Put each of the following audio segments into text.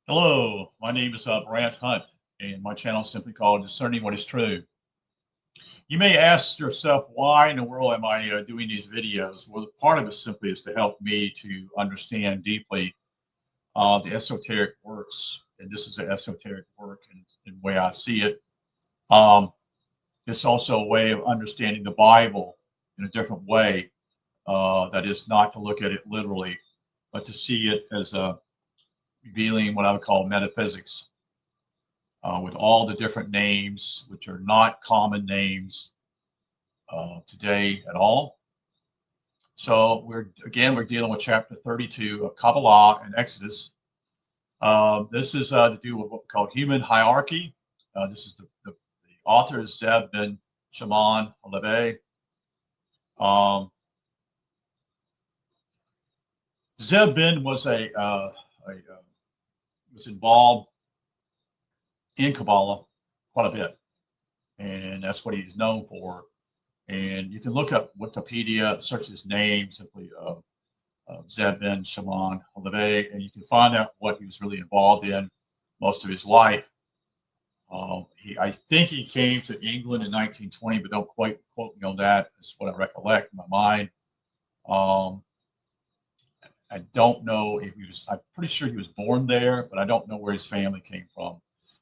Hello, my name is Brant Hunt, and my channel is simply called Discerning What is True. You may ask yourself, why in the world am I doing these videos? Well, part of it simply is to help me to understand deeply the esoteric works, and this is an esoteric work in the way I see it. Um, it's also a way of understanding the Bible in a different way. That is not to look at it literally, but to see it as revealing what I would call metaphysics. With all the different names, which are not common names today at all. So we're dealing with chapter 32 of Kabbalah and Exodus. This is to do with what we call human hierarchy. This is the author is Zeb ben Shimon Halevi. Um, Zeb ben was involved in Kabbalah quite a bit, and that's what he's known for. And you can look up Wikipedia, search his name, simply Zeb ben Shimon Halevi, and you can find out what he was really involved in most of his life. I think he came to England in 1920, but don't quite quote me on that. That's what I recollect in my mind. Um, I don't know if he was, I'm pretty sure he was born there, but I don't know where his family came from.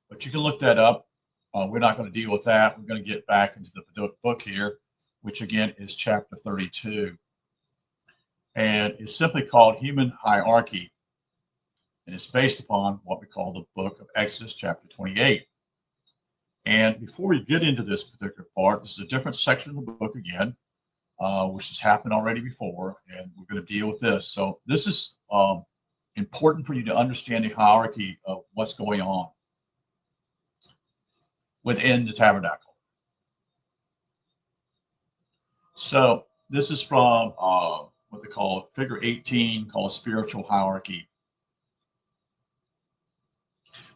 But you can look that up. We're not going to deal with that. We're going to get back into the book here, which again is chapter 32. And it's simply called Human Hierarchy. And it's based upon what we call the book of Exodus, chapter 28. And before we get into this particular part, this is a different section of the book again, which has happened already before, and we're going to deal with this. So this is important for you to understand the hierarchy of what's going on within the tabernacle. So this is from what they call figure 18, called spiritual hierarchy.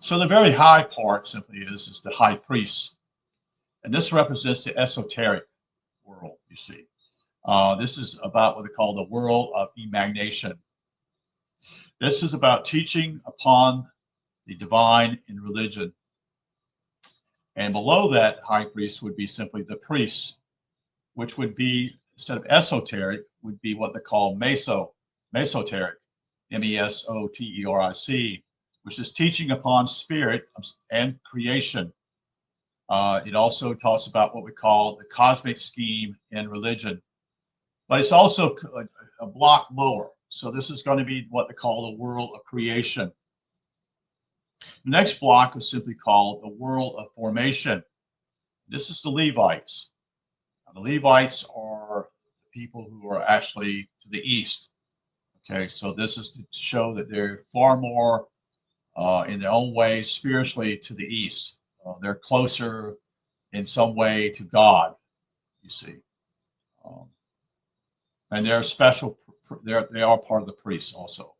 So the very high part simply is the high priest. And this represents the esoteric world, you see. This is about what they call the world of imagination. This is about teaching upon the divine in religion. And below that high priest would be simply the priests, which would be, instead of esoteric, would be what they call mesoteric, Mesoteric, which is teaching upon spirit and creation. It also talks about what we call the cosmic scheme in religion, but it's also a block lower. So this is going to be what they call the world of creation. The next block is simply called the world of formation. This is the Levites. Now, the Levites are the people who are actually to the east. Okay, so this is to show that they're far more in their own way spiritually to the east. They're closer in some way to God, you see. Um, and they're special, they are part of the priests also.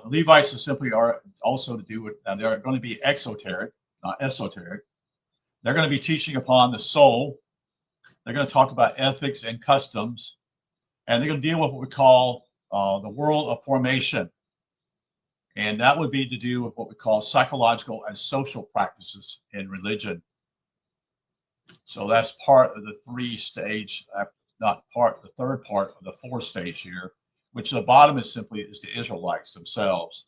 Levites are simply are also to do with, and they're going to be exoteric, not esoteric. They're going to be teaching upon the soul. They're going to talk about ethics and customs, and they're going to deal with what we call the world of formation. And that would be to do with what we call psychological and social practices in religion. So that's part of the three-stage, not part, the third part of the four-stage here, which the bottom is simply is the Israelites themselves,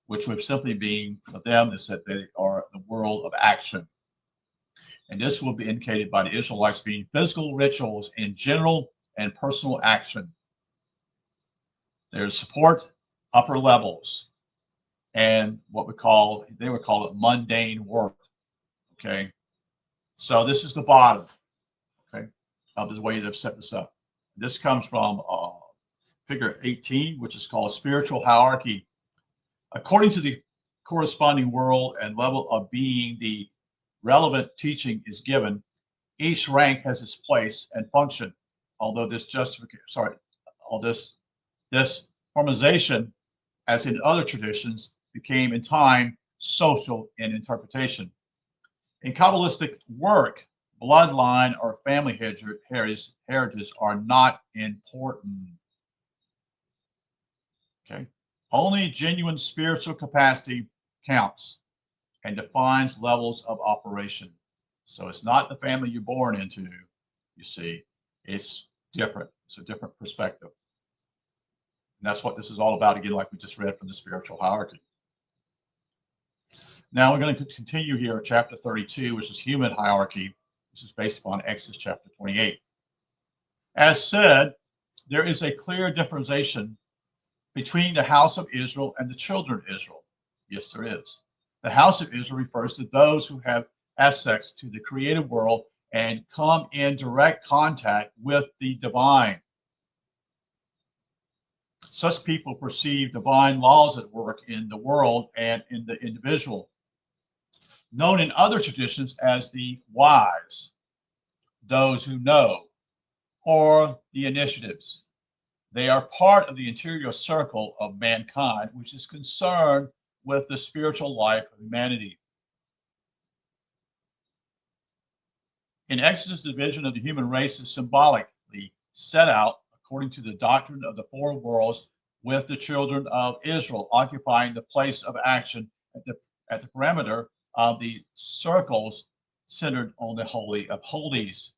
which would simply be for them is that they are the world of action. And this will be indicated by the Israelites being physical rituals in general and personal action. There's support upper levels and what they would call it mundane work. Okay. So this is the bottom, okay, of the way they've set this up. This comes from figure 18, which is called spiritual hierarchy. According to the corresponding world and level of being the relevant teaching is given, each rank has its place and function. Although this this harmonization, as in other traditions, became in time social in interpretation. In Kabbalistic work, bloodline or family heritage are not important. Okay. Only genuine spiritual capacity counts and defines levels of operation. So it's not the family you're born into, you see. It's different. It's a different perspective. And that's what this is all about, again, like we just read from the spiritual hierarchy. Now we're going to continue here at chapter 32, which is human hierarchy, which is based upon Exodus chapter 28. As said, there is a clear differentiation between the house of Israel and the children of Israel. Yes, there is. The house of Israel refers to those who have access to the created world and come in direct contact with the divine. Such people perceive divine laws at work in the world and in the individual. Known in other traditions as the wise, those who know, or the initiatives. They are part of the interior circle of mankind, which is concerned with the spiritual life of humanity. In Exodus, the division of the human race is symbolically set out according to the doctrine of the four worlds, with the children of Israel occupying the place of action at the perimeter of the circles centered on the Holy of Holies.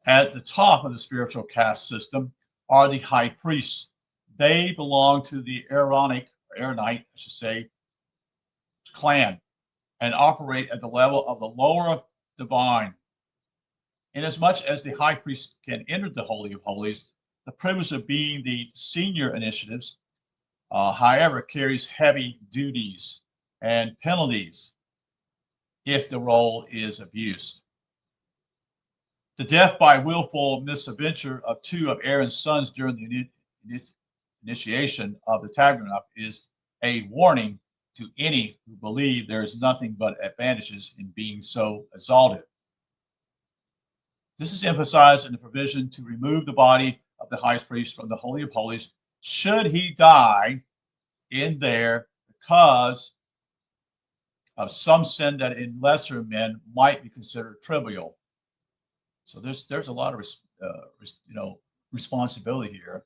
At the top of the spiritual caste system are the high priests. They belong to the Aaronic, Aaronite, I should say, clan, and operate at the level of the lower divine. Inasmuch as the high priest can enter the Holy of Holies, the privilege of being the senior initiatives, however, carries heavy duties and penalties if the role is abused. The death by willful misadventure of two of Aaron's sons during the initiation of the tabernacle is a warning to any who believe there is nothing but advantages in being so exalted. This is emphasized in the provision to remove the body of the high priest from the Holy of Holies should he die in there because of some sin that in lesser men might be considered trivial. So there's a lot of responsibility here,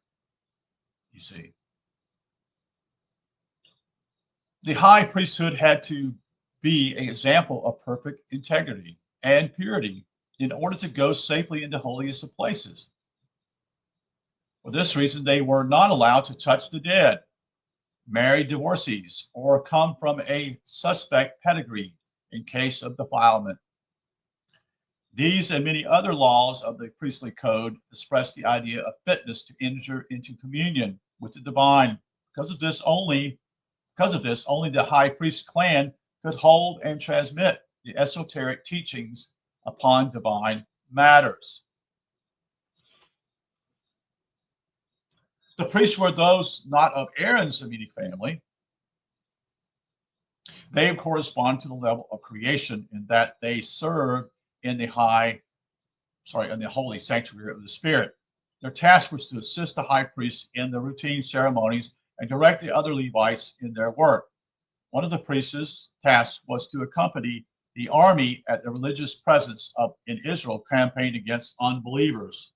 you see. The high priesthood had to be an example of perfect integrity and purity in order to go safely into holiest of places. For this reason, they were not allowed to touch the dead, marry divorcees, or come from a suspect pedigree in case of defilement. These and many other laws of the priestly code express the idea of fitness to enter into communion with the divine. Because of this, only the high priest clan could hold and transmit the esoteric teachings upon divine matters. The priests were those not of Aaron's immediate family. They correspond to the level of creation in that they served in the holy sanctuary of the Spirit. Their task was to assist the high priest in the routine ceremonies and direct the other Levites in their work. One of the priest's tasks was to accompany the army at the religious presence in Israel campaign against unbelievers.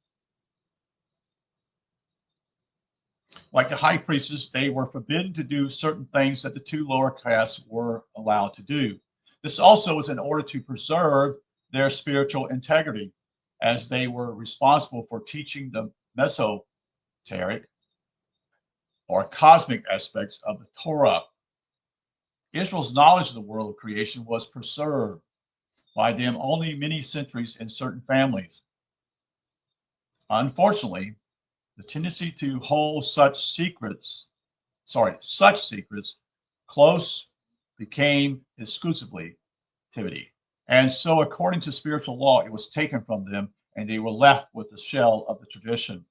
Like the high priests, they were forbidden to do certain things that the two lower castes were allowed to do. This also was in order to preserve their spiritual integrity, as they were responsible for teaching the mesoteric or cosmic aspects of the Torah. Israel's knowledge of the world of creation was preserved by them only many centuries in certain families. Unfortunately, the tendency to hold such secrets close became exclusively activity. And so, according to spiritual law, it was taken from them and they were left with the shell of the tradition.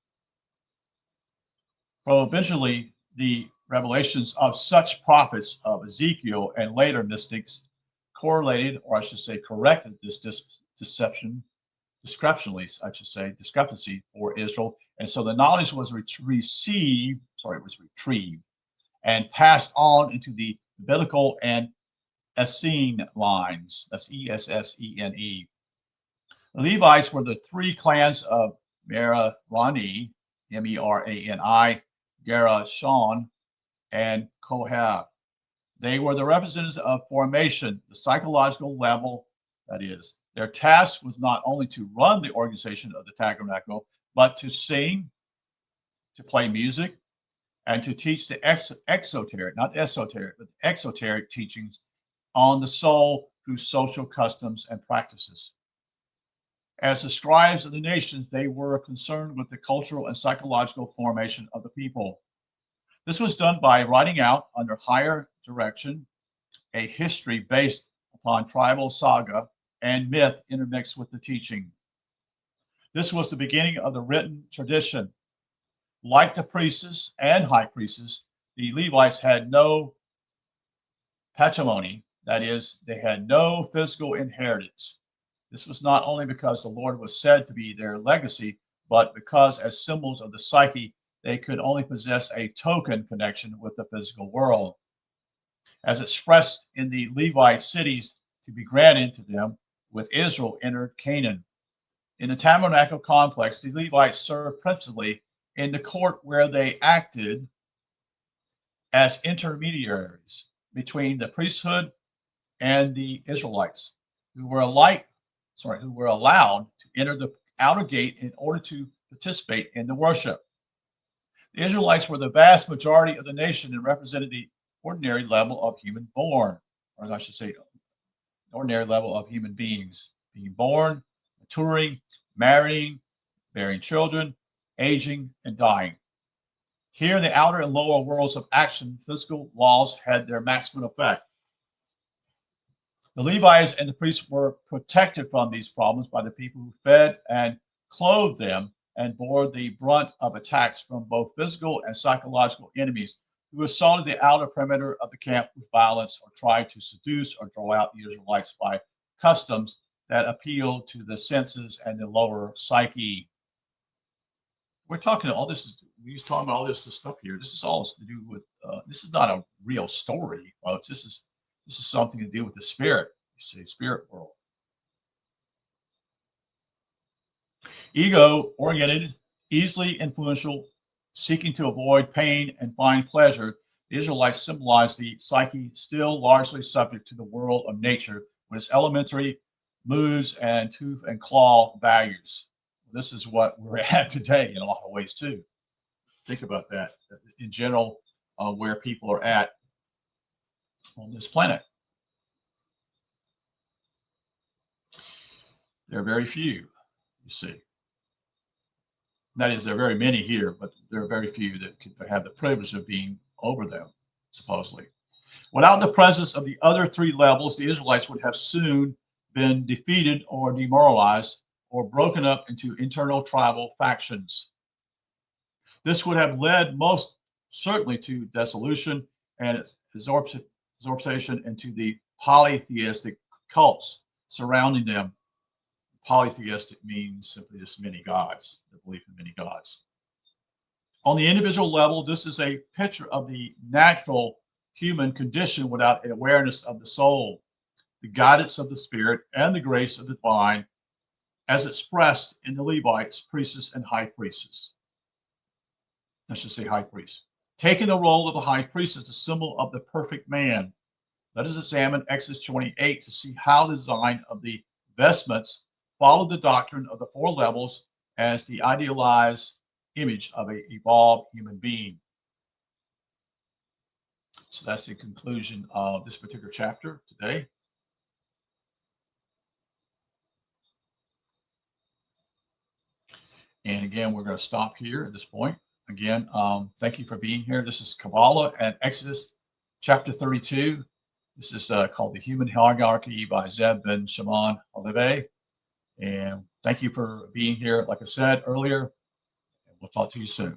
Eventually, the revelations of such prophets of Ezekiel and later mystics correlated, or I should say corrected, this discrepancy for Israel. And so the knowledge was retrieved and passed on into the biblical and Essene lines. That's Essene. The Levites were the three clans of Merari, Merani, Gershon, and Kohath. They were the representatives of formation, the psychological level, that is. Their task was not only to run the organization of the tabernacle, but to sing, to play music, and to teach the exoteric, not esoteric, but the exoteric teachings on the soul through social customs and practices. As the scribes of the nations, they were concerned with the cultural and psychological formation of the people. This was done by writing out, under higher direction, a history based upon tribal saga and myth intermixed with the teaching. This was the beginning of the written tradition. Like the priests and high priests, the Levites had no patrimony, that is, they had no physical inheritance. This was not only because the Lord was said to be their legacy, but because as symbols of the psyche, they could only possess a token connection with the physical world. As expressed in the Levite cities to be granted to them, with Israel entered Canaan. In the tabernacle complex, the Levites served principally in the court where they acted as intermediaries between the priesthood and the Israelites, who were allowed to enter the outer gate in order to participate in the worship. The Israelites were the vast majority of the nation and represented the ordinary level of human born, or I should say, ordinary level of human beings, being born, maturing, marrying, bearing children, aging, and dying. Here in the outer and lower worlds of action, physical laws had their maximum effect. The Levites and the priests were protected from these problems by the people who fed and clothed them and bore the brunt of attacks from both physical and psychological enemies who assaulted the outer perimeter of the camp with violence or tried to seduce or draw out the Israelites by customs that appealed to the senses and the lower psyche. We're talking all this. We're just talking about all this stuff here. This is all to do with. This is not a real story, folks. This is something to do with the spirit. You see, spirit world. Ego-oriented, easily influential, seeking to avoid pain and find pleasure, the Israelites symbolized the psyche still largely subject to the world of nature with its elementary moods and tooth and claw values. This is what we're at today in a lot of ways too. Think about that in general, where people are at on this planet. There are very few, you see. That is, there are very many here, but there are very few that could have the privilege of being over them, supposedly. Without the presence of the other three levels, the Israelites would have soon been defeated or demoralized or broken up into internal tribal factions. This would have led most certainly to dissolution and its absorption into the polytheistic cults surrounding them. Polytheistic means simply just many gods, the belief in many gods. On the individual level, this is a picture of the natural human condition without an awareness of the soul, the guidance of the spirit, and the grace of the divine, as expressed in the Levites, priests, and high priests. I should say high priest. Taking the role of the high priest as a symbol of the perfect man. Let us examine Exodus 28 to see how the design of the vestments followed the doctrine of the four levels as the idealized image of an evolved human being. So that's the conclusion of this particular chapter today. And again, we're going to stop here at this point. Again, thank you for being here. This is Kabbalah and Exodus chapter 32. This is called The Human Hierarchy by Zeb ben Shimon Halevi. And thank you for being here, like I said earlier. And we'll talk to you soon.